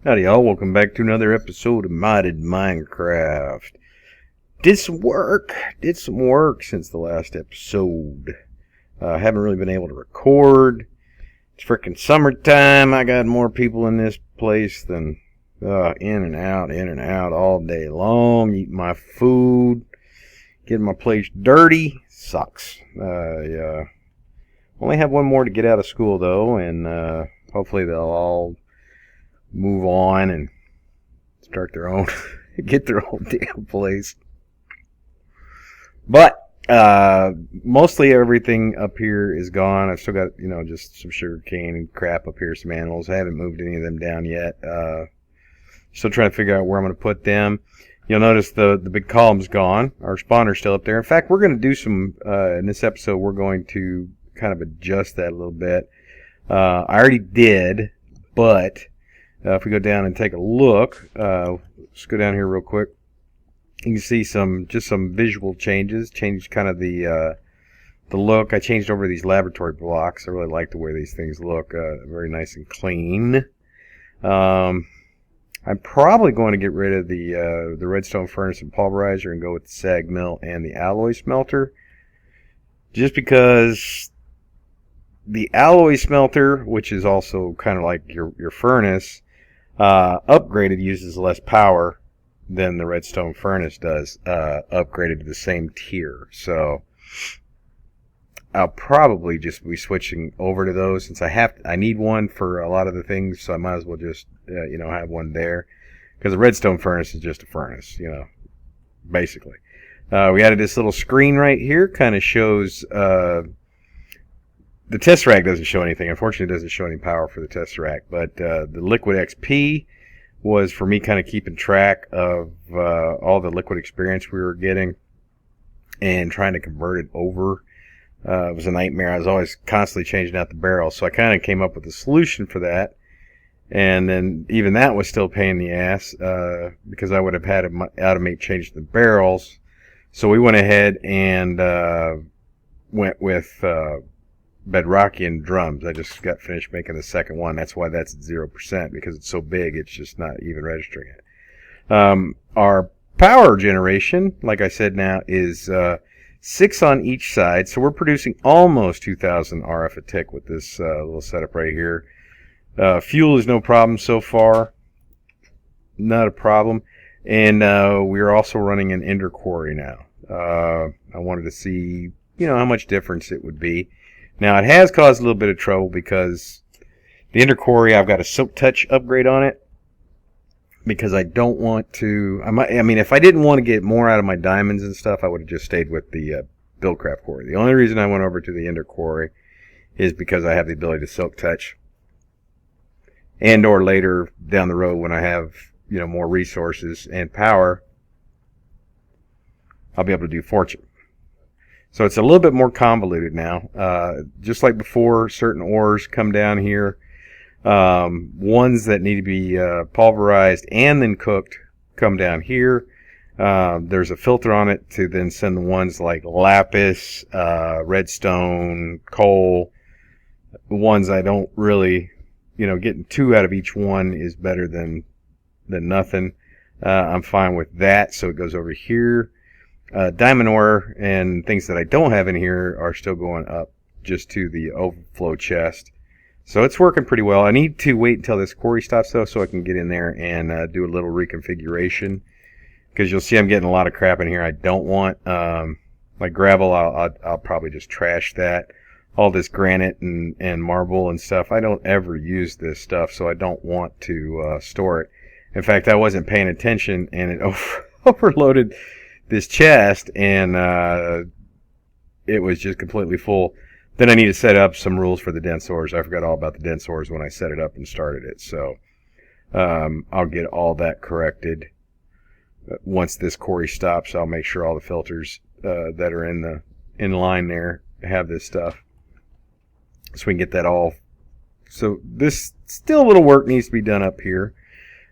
Howdy y'all, welcome back to another episode of Modded Minecraft. Did some work since the last episode. Haven't really been able to record. It's freaking summertime. I got more people in this place than in and out all day long. Eating my food, getting my place dirty. Sucks. Only have one more to get out of school though, and hopefully they'll all move on and start their own, get their own damn place. But mostly everything up here is gone. I've still got, just some sugar cane and crap up here, some animals. I haven't moved any of them down yet. Still trying to figure out where I'm going to put them. You'll notice the big column's gone. Our spawner's still up there. In fact, we're going to do some, in this episode, we're going to kind of adjust that a little bit. I already did, but if we go down and take a look, let's go down here real quick. You can see some visual changes. Changed kind of the look. I changed over these laboratory blocks. I really like the way these things look. Very nice and clean. I'm probably going to get rid of the redstone furnace and pulverizer and go with the sag mill and the alloy smelter. Just because the alloy smelter, which is also kind of like your furnace, upgraded uses less power than the redstone furnace does, upgraded to the same tier. So I'll probably just be switching over to those since I need one for a lot of the things, so I might as well just have one there, because the redstone furnace is just a furnace, basically. We added this little screen right here, kind of shows the Tesseract doesn't show anything. Unfortunately, it doesn't show any power for the Tesseract. But the Liquid XP was for me kind of keeping track of all the liquid experience we were getting and trying to convert it over. It was a nightmare. I was always constantly changing out the barrels. So I kind of came up with a solution for that. And then even that was still a pain in the ass because I would have had to automate changing the barrels. So we went ahead and went with Bedrockian drums. I just got finished making the second one. That's why that's at 0%, because it's so big it's just not even registering it. Our power generation, like I said now, is 6 on each side. So we're producing almost 2,000 RF a tick with this little setup right here. Fuel is no problem so far. Not a problem. And we're also running an ender quarry now. I wanted to see, how much difference it would be. Now, it has caused a little bit of trouble because the ender quarry, I've got a silk touch upgrade on it because I don't want to. If I didn't want to get more out of my diamonds and stuff, I would have just stayed with the Buildcraft quarry. The only reason I went over to the ender quarry is because I have the ability to silk touch, and or later down the road when I have more resources and power, I'll be able to do fortune. So it's a little bit more convoluted now. Just like before, certain ores come down here. Ones that need to be pulverized and then cooked come down here. There's a filter on it to then send the ones like lapis, redstone, coal. The ones I don't really, getting 2 out of each one is better than nothing. I'm fine with that, so it goes over here. Diamond ore and things that I don't have in here are still going up just to the overflow chest. So it's working pretty well. I need to wait until this quarry stops though, so I can get in there and do a little reconfiguration. Because you'll see I'm getting a lot of crap in here I don't want. Like gravel, I'll probably just trash that. All this granite and marble and stuff, I don't ever use this stuff, so I don't want to store it. In fact, I wasn't paying attention and it overloaded this chest, and it was just completely full. Then I need to set up some rules for the dense ores. I forgot all about the dense ores when I set it up and started it, so I'll get all that corrected. Once this quarry stops, I'll make sure all the filters that are in line there have this stuff, so we can get that all. So this still a little work needs to be done up here.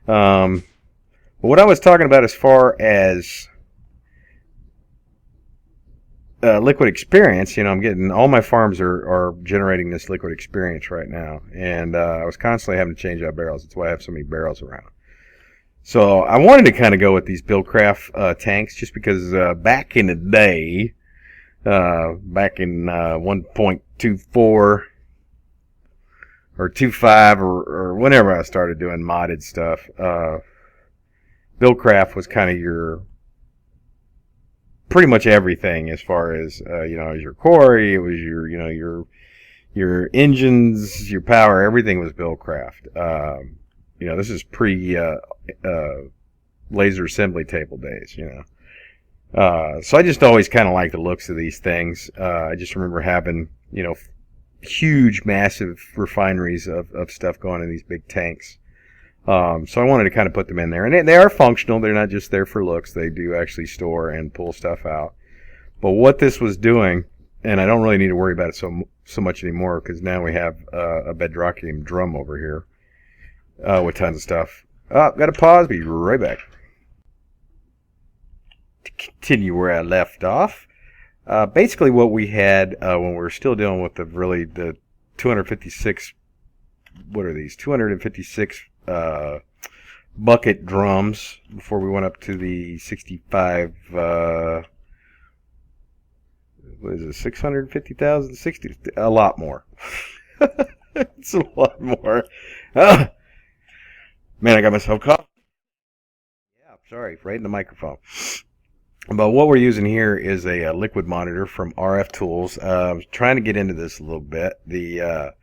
But what I was talking about as far as liquid experience, you know, I'm getting, all my farms are generating this liquid experience right now. And I was constantly having to change out barrels. That's why I have so many barrels around. So I wanted to kind of go with these Buildcraft tanks just because back in the day, back in 1.24 or 2.5 or whenever I started doing modded stuff, Buildcraft was kind of your pretty much everything as far as you know, as your quarry. It was your, you know, your engines, your power, everything was Buildcraft. You know, this is pre laser assembly table days, you know. So I just always kind of like the looks of these things. I just remember having, you know, huge, massive refineries of stuff going in these big tanks. So I wanted to kind of put them in there. And they are functional. They're not just there for looks. They do actually store and pull stuff out. But what this was doing, and I don't really need to worry about it so much anymore because now we have a Bedrockium drum over here with tons of stuff. Oh, got to pause. Be right back. To continue where I left off, basically what we had when we were still dealing with the 256, what are these? 256 bucket drums before we went up to the 65, what is it, 650,000? 60, a lot more. It's a lot more. Man, I got myself caught. Yeah, sorry, right in the microphone. But what we're using here is a liquid monitor from RF Tools. I was trying to get into this a little bit. The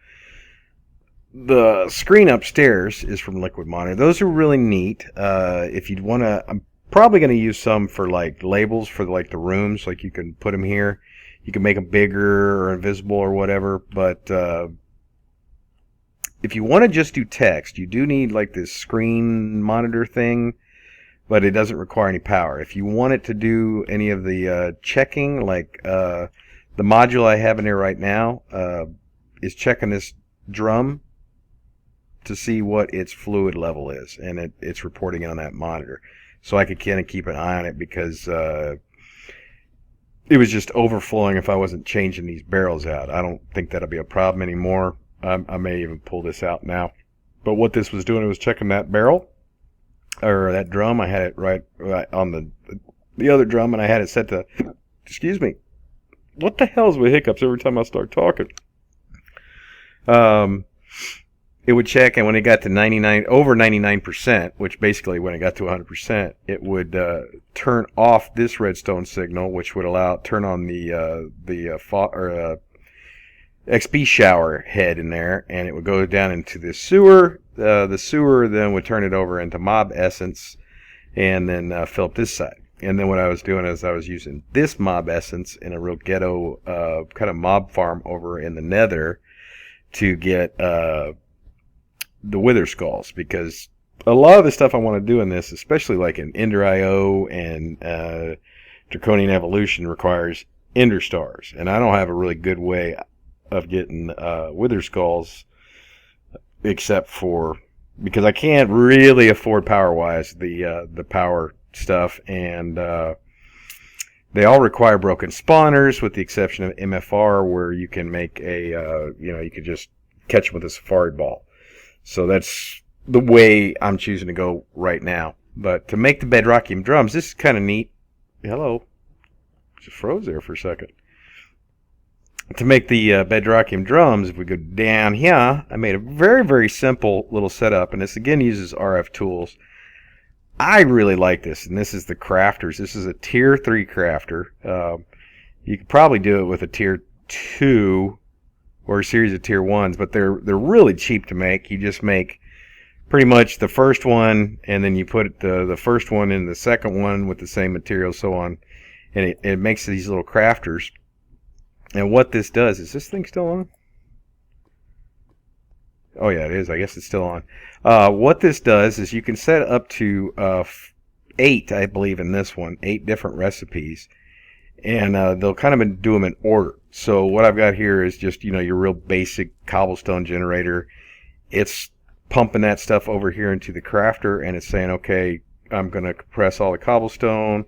screen upstairs is from Liquid Monitor. Those are really neat. If you'd want to, I'm probably going to use some for like labels for like the rooms. Like you can put them here. You can make them bigger or invisible or whatever. But if you want to just do text, you do need like this screen monitor thing, but it doesn't require any power. If you want it to do any of the checking, like the module I have in there right now is checking this drum to see what its fluid level is, and it's reporting it on that monitor. So I could kind of keep an eye on it because it was just overflowing if I wasn't changing these barrels out. I don't think that'll be a problem anymore. I may even pull this out now. But what this was doing, it was checking that barrel, or that drum. I had it right on the other drum, and I had it set to, excuse me, what the hell is with hiccups every time I start talking? It would check, and when it got to over 99%, which basically when it got to 100%, it would turn off this redstone signal, which would turn on the XP shower head in there, and it would go down into the sewer. The sewer then would turn it over into mob essence, and then fill up this side. And then what I was doing is I was using this mob essence in a real ghetto kind of mob farm over in the Nether to get the wither skulls, because a lot of the stuff I want to do in this, especially like in Ender IO and Draconic Evolution, requires Ender stars, and I don't have a really good way of getting wither skulls, except for because I can't really afford power wise the power stuff, and they all require broken spawners with the exception of MFR, where you can make a you can just catch them with a safari ball. So that's the way I'm choosing to go right now. But to make the Bedrockium drums, this is kind of neat. Hello. Just froze there for a second. To make the Bedrockium drums, if we go down here, I made a very, very simple little setup. And this again uses RF tools. I really like this. And this is the Crafters. This is a tier 3 crafter. You could probably do it with a tier 2 or a series of tier 1s, but they're really cheap to make. You just make pretty much the first one, and then you put the first one in the second one with the same material, so on, and it makes these little crafters. And what this does, is this thing still on? Oh yeah, it is. I guess it's still on. What this does is you can set up to 8, I believe, in this one, 8 different recipes. And they'll kind of do them in order. So what I've got here is just, your real basic cobblestone generator. It's pumping that stuff over here into the crafter, and it's saying, okay, I'm going to compress all the cobblestone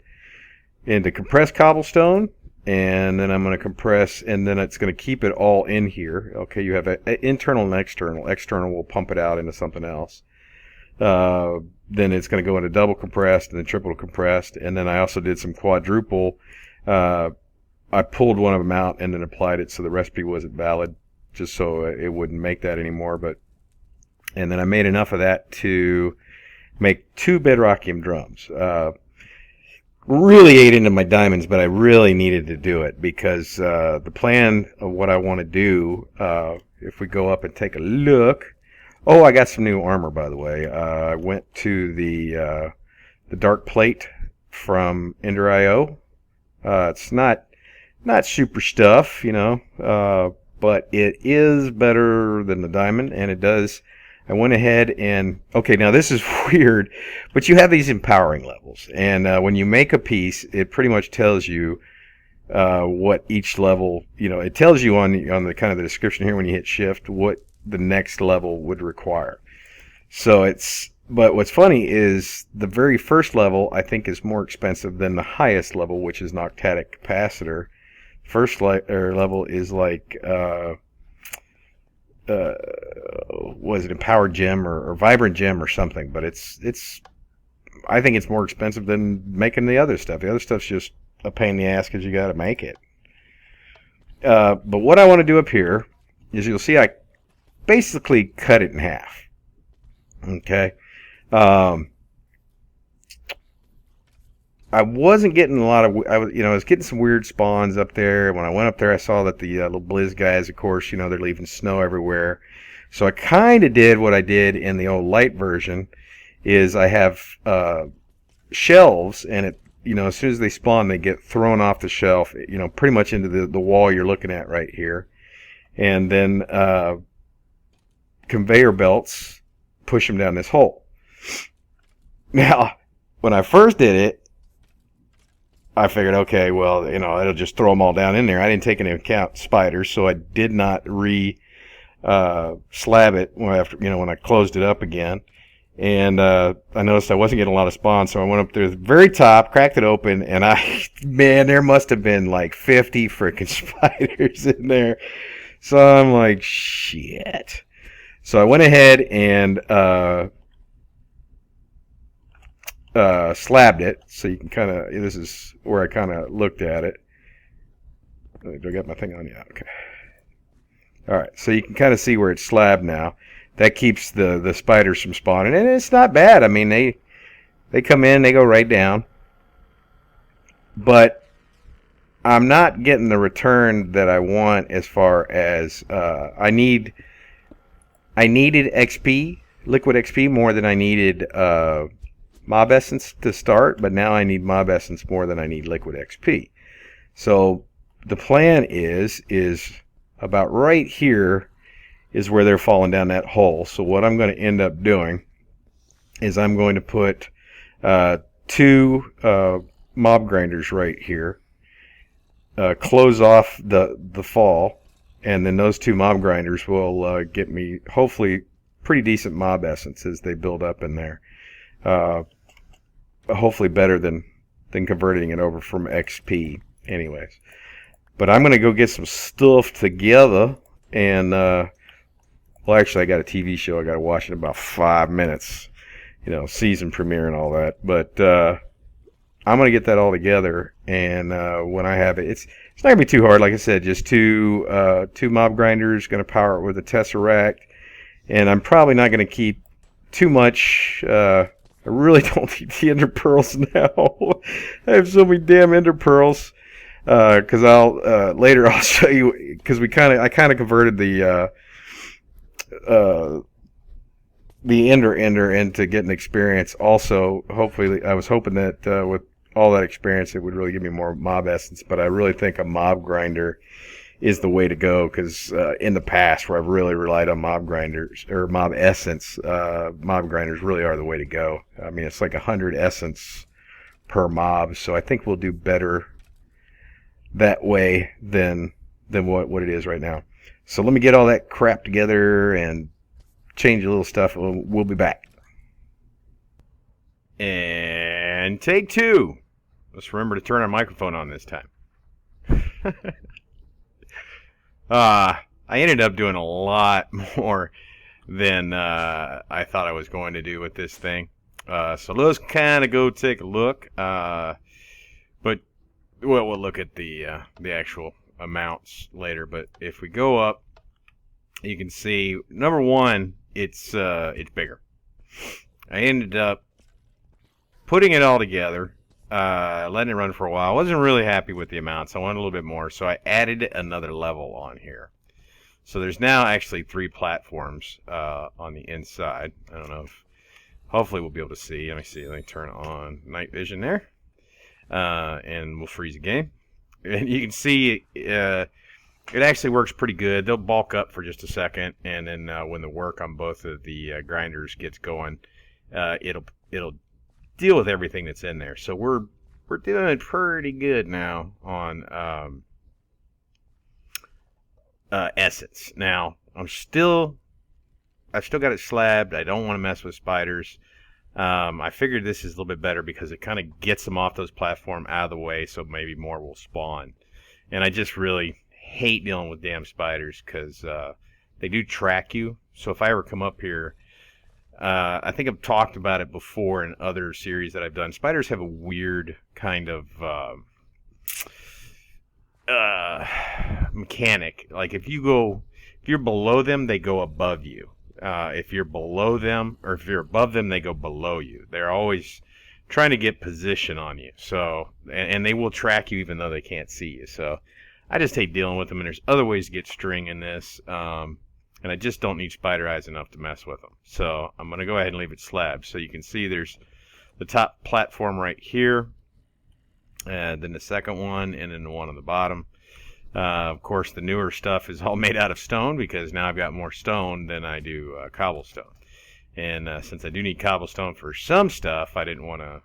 into compressed cobblestone. and then I'm going to compress, and then it's going to keep it all in here. Okay, you have a internal and external. External will pump it out into something else. Then it's going to go into double compressed and then triple compressed, and then I also did some quadruple. I pulled one of them out and then applied it so the recipe wasn't valid, just so it wouldn't make that anymore. And then I made enough of that to make 2 bedrockium drums. Really ate into my diamonds, but I really needed to do it because the plan of what I want to do, if we go up and take a look. Oh, I got some new armor, by the way. I went to the dark plate from Ender.io. It's not super stuff, you know, but it is better than the diamond, and it does. I went ahead and, okay, now this is weird, but you have these empowering levels, and when you make a piece, it pretty much tells you what each level, you know, it tells you on the kind of the description here when you hit shift what the next level would require. So but what's funny is the very first level I think is more expensive than the highest level, which is Noctatic Capacitor. First level is like was it Empowered Gem or Vibrant Gem or something, but it's I think it's more expensive than making the other stuff. The other stuff's just a pain in the ass because you got to make it. But what I want to do up here is, you'll see I basically cut it in half. Okay. I wasn't getting a lot of, I was getting some weird spawns up there. When I went up there, I saw that the little Blizz guys, of course, they're leaving snow everywhere. So I kind of did what I did in the old light version, is I have shelves, and as soon as they spawn, they get thrown off the shelf, pretty much into the wall you're looking at right here. And then conveyor belts push them down this hole. Now, when I first did it, I figured, okay, well, it'll just throw them all down in there. I didn't take into account spiders, so I did not slab it when I closed it up again. And I noticed I wasn't getting a lot of spawn, so I went up to the very top, cracked it open, and man, there must have been like 50 frickin' spiders in there. So I'm like, shit. So I went ahead and slabbed it, so you can kind of, this is where I kind of looked at it. Do I got my thing on? Yeah, okay. Alright, so you can kind of see where it's slabbed now. That keeps the spiders from spawning, and it's not bad. I mean, they come in, they go right down. But I'm not getting the return that I want as far as I needed XP, liquid XP, more than I needed mob essence to start, but now I need mob essence more than I need liquid XP. So the plan is about right here is where they're falling down that hole. So what I'm going to end up doing is I'm going to put 2 mob grinders right here, close off the fall, and then those 2 mob grinders will get me hopefully pretty decent mob essence as they build up in there. Hopefully better than converting it over from XP anyways. But I'm going to go get some stuff together, and well, actually I got a TV show I got to watch in about 5 minutes, season premiere and all that. But I'm going to get that all together, and when I have it, it's not going to be too hard. Like I said, just two mob grinders, going to power it with a Tesseract, and I'm probably not going to keep too much. I really don't need the ender pearls now. I have so many damn ender pearls. Because later I'll show you, because I kind of converted the ender into getting experience. Also, hopefully, I was hoping that with all that experience, it would really give me more mob essence. But I really think a mob grinder is the way to go, because in the past, where I've really relied on mob grinders or mob essence, mob grinders really are the way to go. I mean, it's like 100 essence per mob, so I think we'll do better that way than what it is right now. So let me get all that crap together and change a little stuff. We'll be back. And take 2. Let's remember to turn our microphone on this time. I ended up doing a lot more than I thought I was going to do with this thing. So let's kind of go take a look. But we'll look at the actual amounts later. But if we go up, you can see number one, it's bigger. I ended up putting it all together, letting it run for a while. I wasn't really happy with the amounts. I wanted a little bit more, so I added another level on here. So there's now actually 3 platforms on the inside. I don't know if, hopefully we'll be able to see. Let me see. Let me turn on night vision there, and we'll freeze the game. And you can see it actually works pretty good. They'll bulk up for just a second, and then when the work on both of the grinders gets going, it'll deal with everything that's in there. So we're doing pretty good now on essence. Now I've still got it slabbed. I don't want to mess with spiders. I figured this is a little bit better because it kind of gets them off those platforms out of the way, so maybe more will spawn. And I just really hate dealing with damn spiders because they do track you. So if I ever come up here, I think I've talked about it before in other series that I've done. Spiders have a weird kind of mechanic. Like if you're below them, they go above you. If you're below them, or if you're above them, they go below you. They're always trying to get position on you. So, and they will track you even though they can't see you. So, I just hate dealing with them. And there's other ways to get string in this, and I just don't need spider eyes enough to mess with them. So, I'm going to go ahead and leave it slabbed. So you can see there's the top platform right here, and then the second one, and then the one on the bottom. Of course, the newer stuff is all made out of stone because now I've got more stone than I do cobblestone. And since I do need cobblestone for some stuff, I didn't want to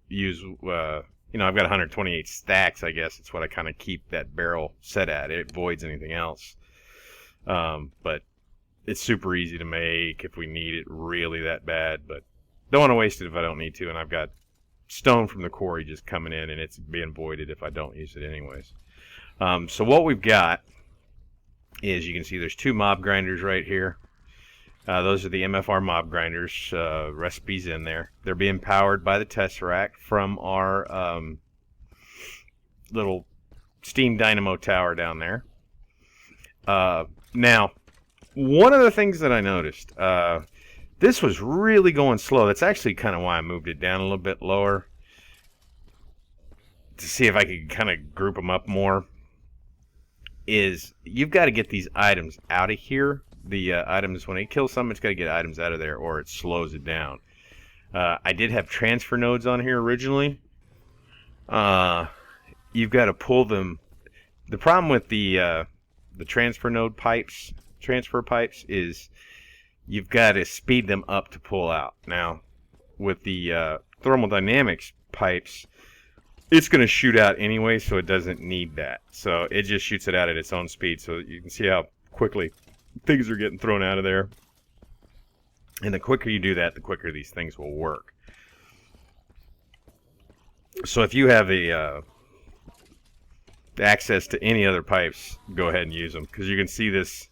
use, I've got 128 stacks, I guess. It's what I kind of keep that barrel set at. It voids anything else. But it's super easy to make if we need it really that bad. But don't want to waste it if I don't need to. And I've got stone from the quarry just coming in, and it's being voided if I don't use it anyways. So what we've got is, you can see there's 2 mob grinders right here. Those are the MFR mob grinders, recipes in there. They're being powered by the Tesseract from our little steam dynamo tower down there. Now, one of the things that I noticed, this was really going slow. That's actually kind of why I moved it down a little bit lower, to see if I could kind of group them up more. Is you've got to get these items out of here. The items, when it kills something, it's got to get items out of there or it slows it down. I did have transfer nodes on here originally. You've got to pull them. The problem with the transfer node transfer pipes is you've got to speed them up to pull out. Now, with the thermodynamics pipes, it's going to shoot out anyway, so it doesn't need that. So it just shoots it out at its own speed. So you can see how quickly things are getting thrown out of there. And the quicker you do that, the quicker these things will work. So if you have access to any other pipes, go ahead and use them. Because you can see this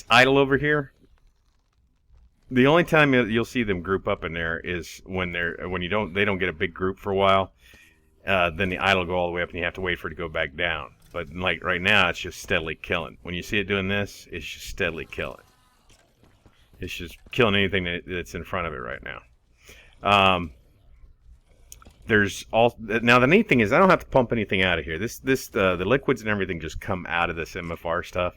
idle over here. The only time you'll see them group up in there is when they don't get a big group for a while. Then the idle will go all the way up and you have to wait for it to go back down. But like right now, it's just steadily killing. When you see it doing this, it's just steadily killing. It's just killing anything that's in front of it right now. Now the neat thing is I don't have to pump anything out of here. The liquids and everything just come out of this MFR stuff.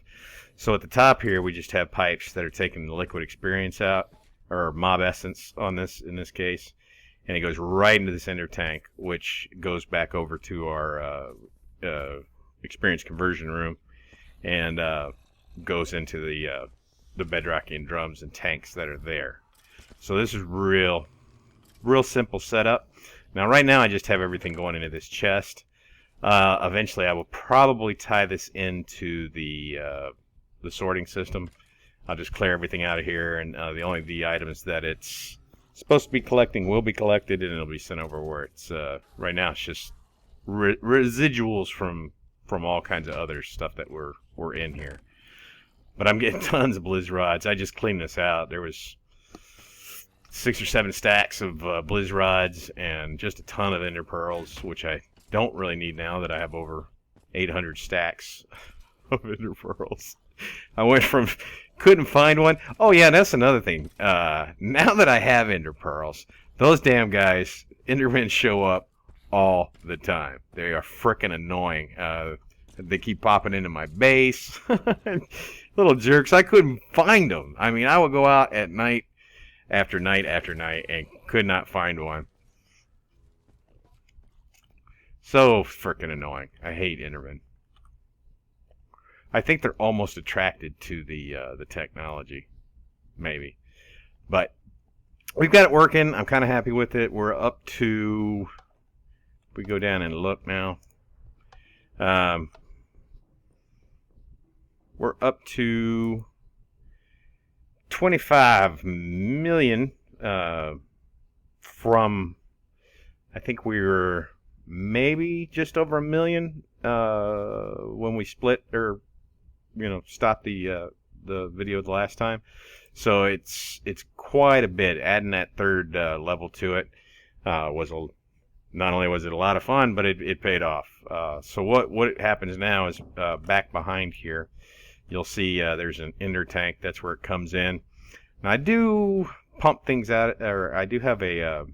So at the top here, we just have pipes that are taking the liquid experience out, or mob essence in this case. And it goes right into this ender tank, which goes back over to our experience conversion room, and goes into the bedrockian drums and tanks that are there. So this is real simple setup. Now right now I just have everything going into this chest. Eventually I will probably tie this into the sorting system. I'll just clear everything out of here, and the items that it's supposed to be collecting will be collected, and it'll be sent over where it's right now. It's just residuals from from all kinds of other stuff that were in here. But I'm getting tons of blizz rods. I just cleaned this out. There was 6 or 7 stacks of blizz rods and just a ton of ender pearls, which I don't really need now that I have over 800 stacks of ender pearls. I went from couldn't find one. Oh yeah, that's another thing. Now that I have ender pearls, those damn guys, endermen show up all the time. They are frickin' annoying. They keep popping into my base. Little jerks. I couldn't find them. I mean, I would go out at night after night after night and could not find one. So frickin' annoying. I hate endermen. I think they're almost attracted to the technology, maybe. But we've got it working. I'm kind of happy with it. We're up to, if we go down and look now, we're up to 25 million from, I think we were maybe just over a million when we split or stopped the video the last time. So it's quite a bit. Adding that third level to it not only was it a lot of fun, but it paid off. So what happens now is back behind here, you'll see there's an ender tank. That's where it comes in. Now I do pump things out, or I do have a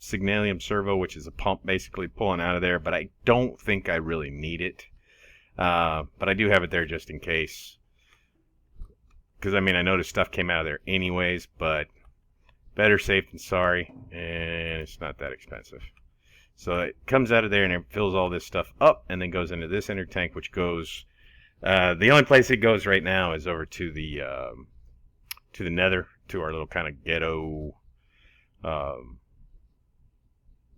Signalium servo, which is a pump basically pulling out of there, but I don't think I really need it. But I do have it there just in case. Because, I mean, I noticed stuff came out of there anyways, but better safe than sorry, and it's not that expensive. So it comes out of there and it fills all this stuff up and then goes into this ender tank, which goes... the only place it goes right now is over to the nether, to our little kind of ghetto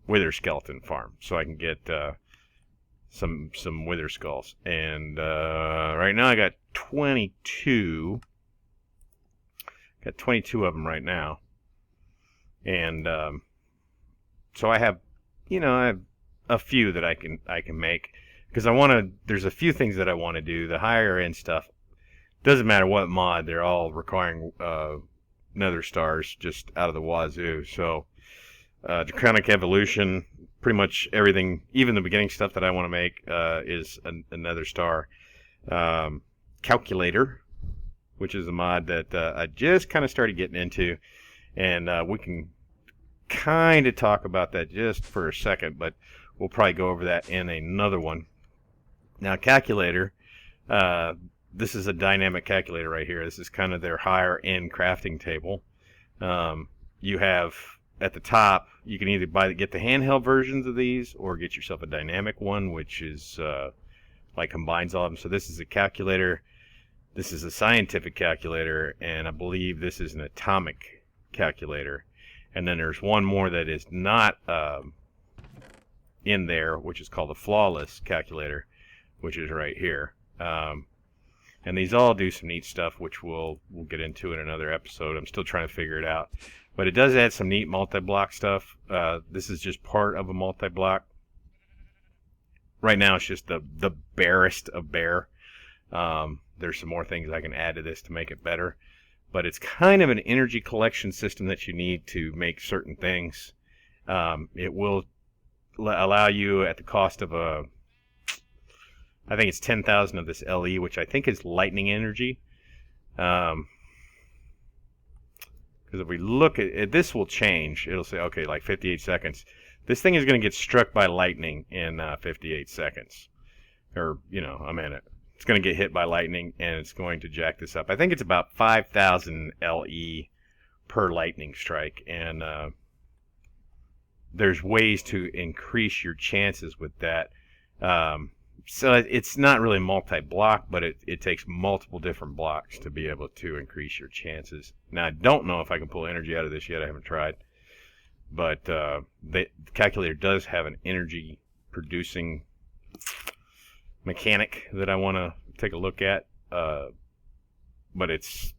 wither skeleton farm, so I can get some wither skulls. And right now I got 22. Got 22 of them right now, and so I have a few that I can make, because there's a few things that I want to do. The higher end stuff, doesn't matter what mod, they're all requiring nether stars just out of the wazoo. So Draconic evolution, pretty much everything, even the beginning stuff that I want to make is a nether star. Calculator, which is a mod that I just kind of started getting into, and we can kind of talk about that just for a second, but we'll probably go over that in another one. Now, calculator, this is a dynamic calculator right here. This is kind of their higher end crafting table. You have at the top, you can either get the handheld versions of these or get yourself a dynamic one, which is like combines all of them. So this is a calculator. This is a scientific calculator, and I believe this is an atomic calculator. And then there's one more that is not in there, which is called the flawless calculator, which is right here. And these all do some neat stuff, which we'll get into in another episode. I'm still trying to figure it out. But it does add some neat multi-block stuff. This is just part of a multi-block. Right now it's just the barest of bare. There's some more things I can add to this to make it better. But it's kind of an energy collection system that you need to make certain things. It will allow you, at the cost of I think it's 10,000 of this LE, which I think is lightning energy. Because if we look at it, this will change. It'll say, okay, like 58 seconds. This thing is going to get struck by lightning in 58 seconds. Or, a minute. It's going to get hit by lightning, and it's going to jack this up. I think it's about 5,000 LE per lightning strike. And there's ways to increase your chances with that. So it's not really multi-block, but it takes multiple different blocks to be able to increase your chances. Now, I don't know if I can pull energy out of this yet. I haven't tried. But the calculator does have an energy-producing mechanic that I want to take a look at. But it's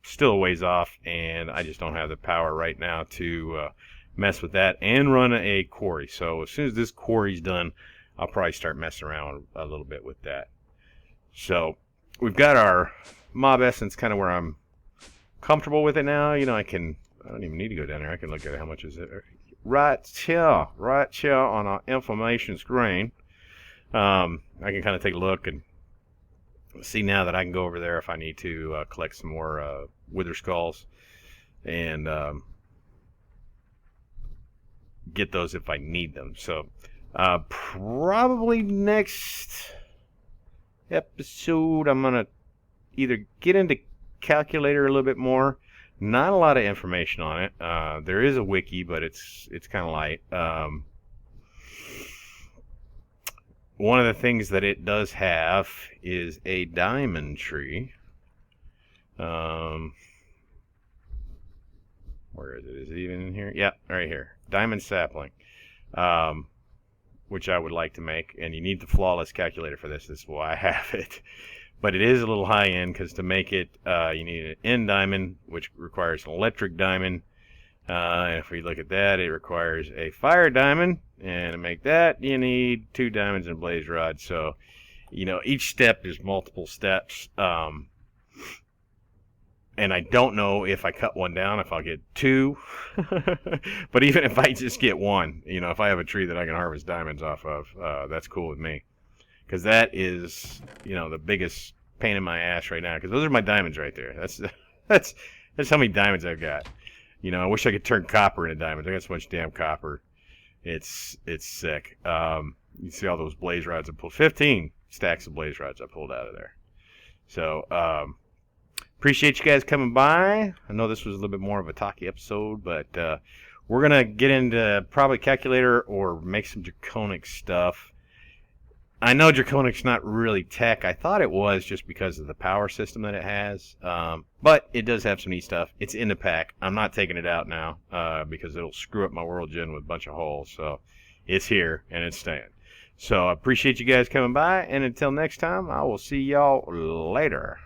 still a ways off, and I just don't have the power right now to mess with that and run a quarry. So as soon as this quarry's done, I'll probably start messing around a little bit with that. So we've got our mob essence kind of where I'm comfortable with it now. You know, I don't even need to go down there. I can look at how much is it. Right here on our information screen. I can kind of take a look and see now that I can go over there if I need to collect some more wither skulls and get those if I need them. So probably next episode I'm gonna either get into calculator a little bit more. Not a lot of information on it. There is a wiki, but it's kind of light. One of the things that it does have is a diamond tree. Where is it? Is it even in here? Yeah, right here. Diamond sapling. Which I would like to make. And you need the flawless calculator for this. This is why I have it. But it is a little high end because to make it, you need an N diamond, which requires an electric diamond. And if we look at that, it requires a fire diamond. And to make that, you need 2 diamonds and a blaze rod. So, you know, each step is multiple steps. And I don't know if I cut one down, if I'll get 2. But even if I just get 1, you know, if I have a tree that I can harvest diamonds off of, that's cool with me. Because that is, you know, the biggest pain in my ass right now. Because those are my diamonds right there. That's how many diamonds I've got. You know, I wish I could turn copper into diamonds. I got so much damn copper. It's sick. You see all those blaze rods I pulled. 15 stacks of blaze rods I pulled out of there. So, appreciate you guys coming by. I know this was a little bit more of a talky episode, but we're going to get into probably calculator or make some Draconic stuff. I know Draconic's not really tech. I thought it was just because of the power system that it has. But it does have some neat stuff. It's in the pack. I'm not taking it out now because it'll screw up my world gen with a bunch of holes. So it's here and it's staying. So I appreciate you guys coming by. And until next time, I will see y'all later.